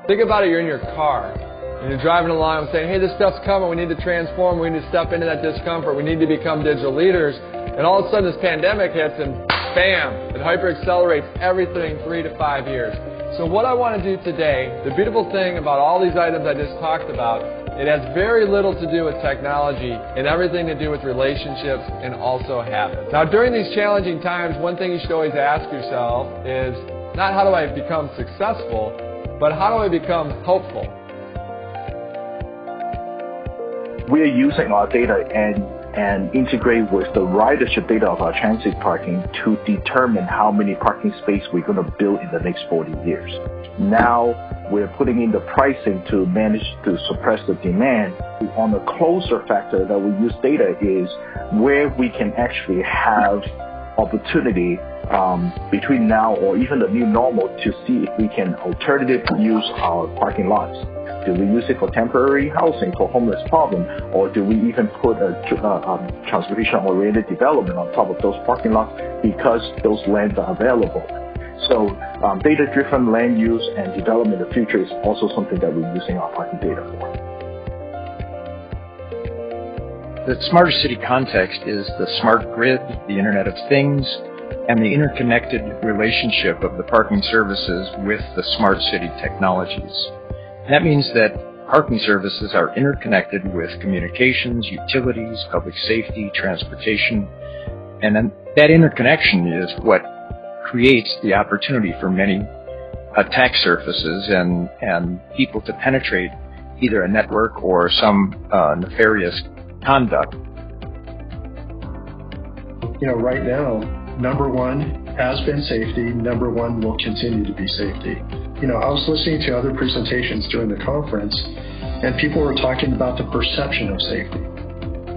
Think about it, you're in your car, and you're driving along and saying, hey, this stuff's coming, we need to transform, we need to step into that discomfort, we need to become digital leaders, and all of a sudden this pandemic hits and bam, it hyper-accelerates everything 3 to 5 years. So what I want to do today, the beautiful thing about all these items I just talked about, it has very little to do with technology and everything to do with relationships and also habits. Now during these challenging times, one thing you should always ask yourself is not how do I become successful, but how do I become helpful? We are using our data and integrate with the ridership data of our transit parking to determine how many parking spaces we're going to build in the next 40 years. Now we're putting in the pricing to manage to suppress the demand. On the closer factor that we use data is where we can actually have opportunity between now or even the new normal to see if we can alternatively use our parking lots. Do we use it for temporary housing, for homeless problem, or do we even put a transportation-oriented development on top of those parking lots because those lands are available? So data-driven land use and development in the future is also something that we're using our parking data for. The smarter city context is the smart grid, the Internet of Things, and the interconnected relationship of the parking services with the smart city technologies. That means that parking services are interconnected with communications, utilities, public safety, transportation, and then that interconnection is what creates the opportunity for many attack surfaces and people to penetrate either a network or some nefarious conduct. Right now, number one has been safety. Number one will continue to be safety. I was listening to other presentations during the conference, and people were talking about the perception of safety.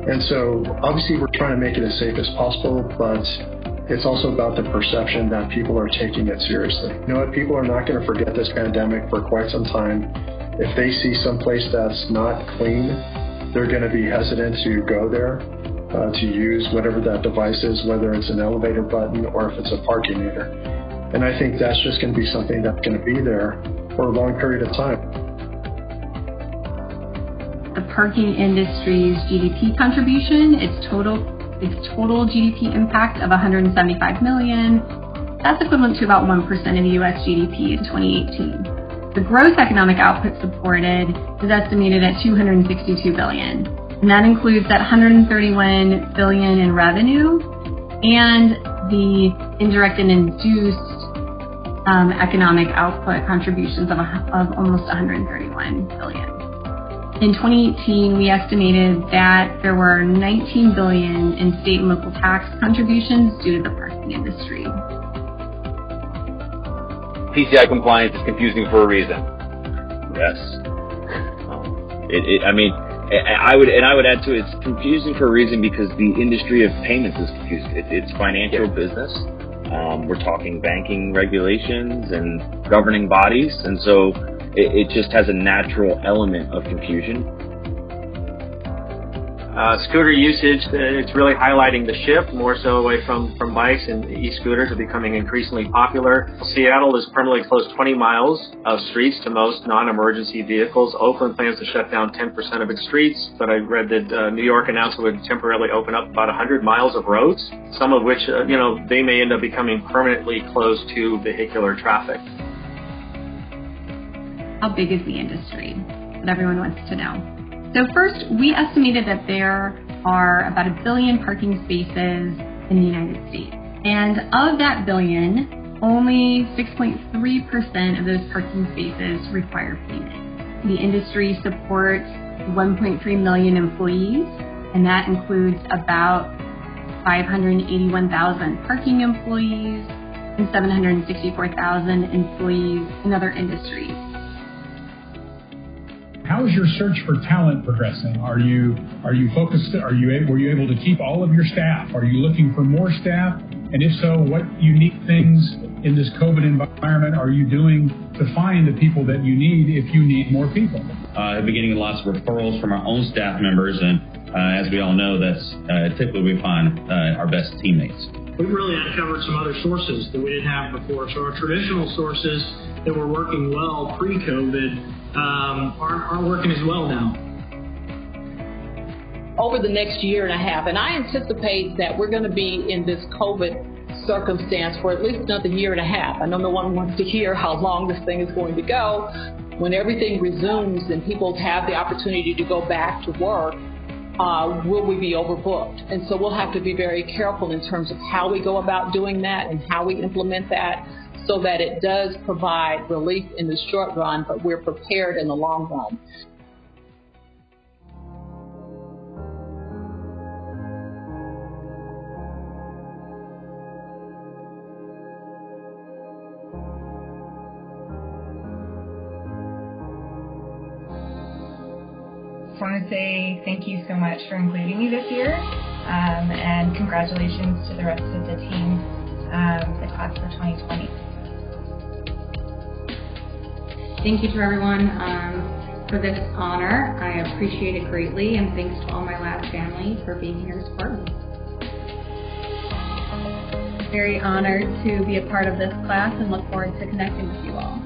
And so, obviously, we're trying to make it as safe as possible, but it's also about the perception that people are taking it seriously. People are not going to forget this pandemic for quite some time. If they see some place that's not clean, they're going to be hesitant to go there, to use whatever that device is, whether it's an elevator button or if it's a parking meter. And I think that's just going to be something that's going to be there for a long period of time. The parking industry's GDP contribution, its total GDP impact of $175 million, that's equivalent to about 1% of the U.S. GDP in 2018. The gross economic output supported is estimated at $262 billion. And that includes that $131 billion in revenue and the indirect and induced economic output contributions of almost $131 billion. In 2018, we estimated that there were $19 billion in state and local tax contributions due to the parking industry. PCI compliance is confusing for a reason. Yes. I would add to it, it's confusing for a reason because the industry of payments is confused. It's financial business. We're talking banking regulations and governing bodies, and so it just has a natural element of confusion. Scooter usage, it's really highlighting the shift more so away from bikes, and e-scooters are becoming increasingly popular. Seattle has permanently closed 20 miles of streets to most non-emergency vehicles. Oakland plans to shut down 10% of its streets, but I read that New York announced it would temporarily open up about 100 miles of roads, some of which, they may end up becoming permanently closed to vehicular traffic. How big is the industry? That everyone wants to know. So first, we estimated that there are about 1 billion parking spaces in the United States. And of that billion, only 6.3% of those parking spaces require payment. The industry supports 1.3 million employees, and that includes about 581,000 parking employees and 764,000 employees in other industries. How is your search for talent progressing? Are you focused? Were you able to keep all of your staff? Are you looking for more staff? And if so, what unique things in this COVID environment are you doing to find the people that you need if you need more people? I've been getting lots of referrals from our own staff members, and as we all know, that's typically we find our best teammates. We've really uncovered some other sources that we didn't have before. So our traditional sources that were working well pre-COVID aren't working as well now. Over the next year and a half, and I anticipate that we're going to be in this COVID circumstance for at least another year and a half. I know no one wants to hear how long this thing is going to go. When everything resumes and people have the opportunity to go back to work, will we be overbooked? And so we'll have to be very careful in terms of how we go about doing that and how we implement that so that it does provide relief in the short run, but we're prepared in the long run. I want to say thank you so much for including me this year, and congratulations to the rest of the team, the class for 2020. Thank you to everyone for this honor. I appreciate it greatly, and thanks to all my lab family for being here to support me. Very honored to be a part of this class and look forward to connecting with you all.